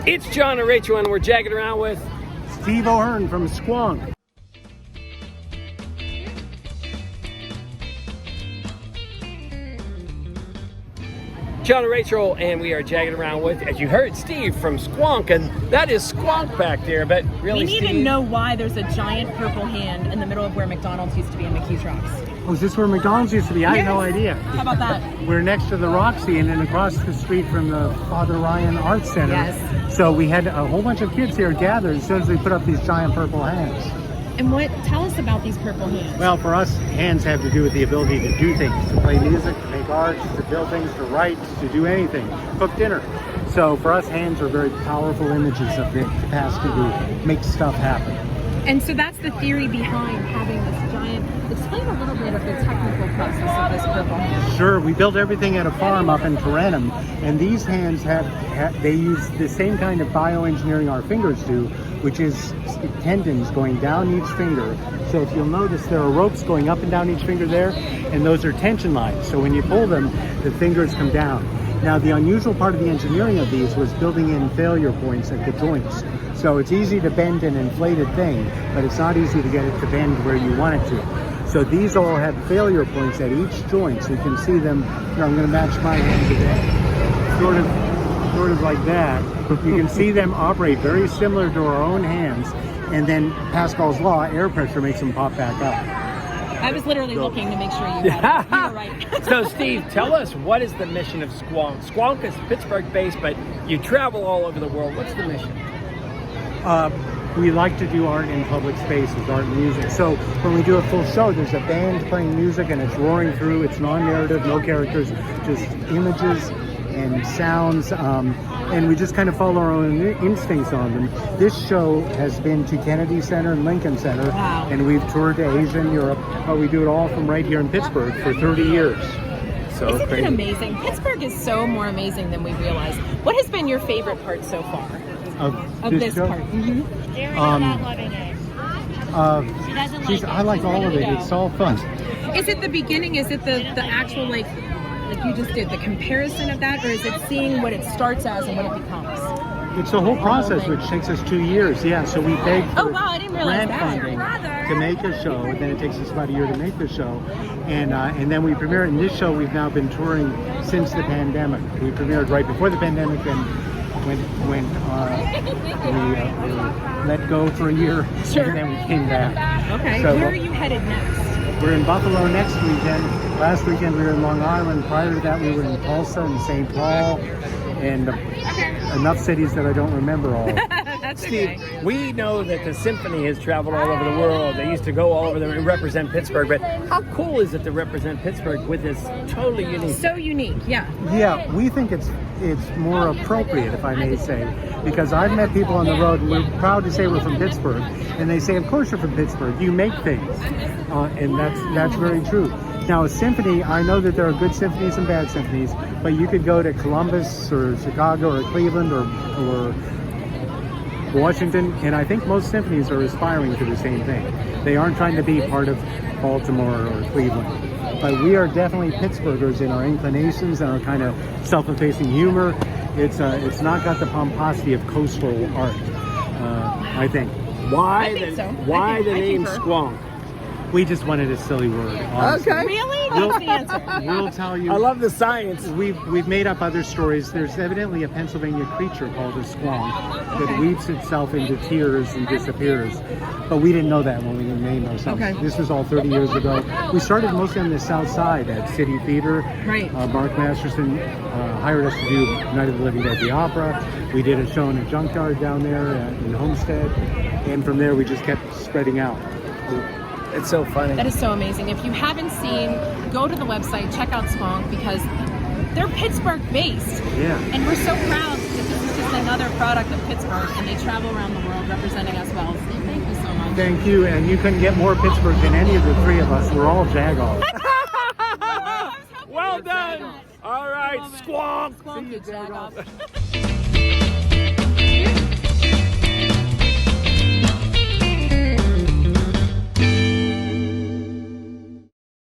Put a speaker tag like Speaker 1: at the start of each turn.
Speaker 1: It's John and Rachel, and we're jagging around with
Speaker 2: Steve O'Hearn from Squonk.
Speaker 1: John and Rachel, and we are jagging around with, as you heard, Steve from Squonk, and that is Squonk back there, but really,
Speaker 3: we need
Speaker 1: Steve,
Speaker 3: to know why there's a giant purple hand in the middle of where McDonald's used to be in McKees Rocks.
Speaker 2: Oh, is this where McDonald's used to be? I had no idea.
Speaker 3: How about that?
Speaker 2: We're next to the Roxy and then across the street from the Father Ryan Arts Center.
Speaker 3: Yes.
Speaker 2: So we had a whole bunch of kids here gathered as soon as we put up these giant purple hands.
Speaker 3: And tell us about these purple hands.
Speaker 2: Well, for us, hands have to do with the ability to do things, to play music, to make art, to build things, to write, to do anything, cook dinner. So for us, hands are very powerful images of the capacity to make stuff happen.
Speaker 3: And so that's the theory behind having this giant. Explain a little bit of the technical process of this purple hand.
Speaker 2: Sure, we built everything at a farm up in Tarentum, and these hands they use the same kind of bioengineering our fingers do, which is tendons going down each finger. So if you'll notice, there are ropes going up and down each finger there, and those are tension lines. So when you pull them, the fingers come down. Now, the unusual part of the engineering of these was building in failure points at the joints. So it's easy to bend an inflated thing, but it's not easy to get it to bend where you want it to. So these all have failure points at each joint. So you can see them. Here, I'm going to match my hand to that. Sort of like that. You can see them operate very similar to our own hands. And then Pascal's law, air pressure makes them pop back up.
Speaker 3: I was literally looking to make sure you had it. You were right.
Speaker 1: So Steve, tell us, what is the mission of Squonk? Squonk is Pittsburgh based, but you travel all over the world. What's the mission?
Speaker 2: We like to do art in public spaces, art and music. So when we do a full show, there's a band playing music and it's roaring through. It's non-narrative, no characters, just images and sounds. And we just kind of follow our own instincts on them. This show has been to Kennedy Center and Lincoln Center.
Speaker 3: Wow.
Speaker 2: And we've toured to Asia and Europe, but we do it all from right here in Pittsburgh for 30 years. So
Speaker 3: Isn't
Speaker 2: crazy.
Speaker 3: it amazing? Pittsburgh is so more amazing than we realize. What has been your favorite part so far of this
Speaker 2: show?
Speaker 3: part?
Speaker 4: Jerry's not loving it. She doesn't like it.
Speaker 2: I like all of it. It's all fun.
Speaker 3: Is it the beginning? Is it the actual, like you just did, the comparison of that? Or is it seeing what it starts as and what it becomes?
Speaker 2: It's the whole process, which takes us 2 years. Yeah, so we begged for
Speaker 3: I didn't realize
Speaker 2: grant
Speaker 3: that.
Speaker 2: funding to make a show. Then it takes us about a year to make the show, and then we premiere it. And this show we've now been touring since the pandemic. We premiered right before the pandemic, and when we were let go for a year,
Speaker 3: Sure.
Speaker 2: and then we came back.
Speaker 3: Okay,
Speaker 2: So,
Speaker 3: where are you headed next?
Speaker 2: We're in Buffalo next weekend. Last weekend we were in Long Island. Prior to that we were in Tulsa and St. Paul, and enough cities that I don't remember all.
Speaker 3: That's
Speaker 1: Steve,
Speaker 3: okay.
Speaker 1: we know that the symphony has traveled all over the world. They used to go all over the and represent Pittsburgh, but how cool is it to represent Pittsburgh with this totally unique?
Speaker 3: So unique, yeah.
Speaker 2: Yeah, we think it's more appropriate, if I may say, because I've met people on the road, and we're proud to say we're from Pittsburgh, and they say, of course you're from Pittsburgh, you make things, and that's very true. Now, a symphony, I know that there are good symphonies and bad symphonies, but you could go to Columbus or Chicago or Cleveland or Washington, and I think most symphonies are aspiring to the same thing. They aren't trying to be part of Baltimore or Cleveland. But we are definitely Pittsburghers in our inclinations and our kind of self-effacing humor. It's not got the pomposity of coastal art, I think.
Speaker 1: Why
Speaker 3: I think so.
Speaker 1: Why
Speaker 3: I
Speaker 1: the name
Speaker 3: concur.
Speaker 1: Squonk?
Speaker 2: We just wanted a silly word, honestly.
Speaker 1: Okay.
Speaker 3: Really? That's the answer.
Speaker 2: We'll tell you.
Speaker 1: I love the science.
Speaker 2: We've made up other stories. There's evidently a Pennsylvania creature called a squonk that weaves itself into tears and disappears. But we didn't know that when we named ourselves.
Speaker 3: Okay.
Speaker 2: This was all 30 years ago. We started mostly on the South Side at City Theater.
Speaker 3: Right.
Speaker 2: Mark Masterson hired us to do Night of the Living Dead, the opera. We did a show in a junkyard down there in Homestead. And from there we just kept spreading out.
Speaker 1: It's so funny.
Speaker 3: That is so amazing. If you haven't seen, go to the website, check out Squonk, because they're Pittsburgh based.
Speaker 2: Yeah.
Speaker 3: And we're so proud that this is just another product of Pittsburgh, and they travel around the world representing us well. So thank you so much.
Speaker 2: Thank you. And you couldn't get more Pittsburgh than any of the three of us. We're all Jagoffs.
Speaker 1: Well done. All right, Squonk.
Speaker 3: Squonk, good job.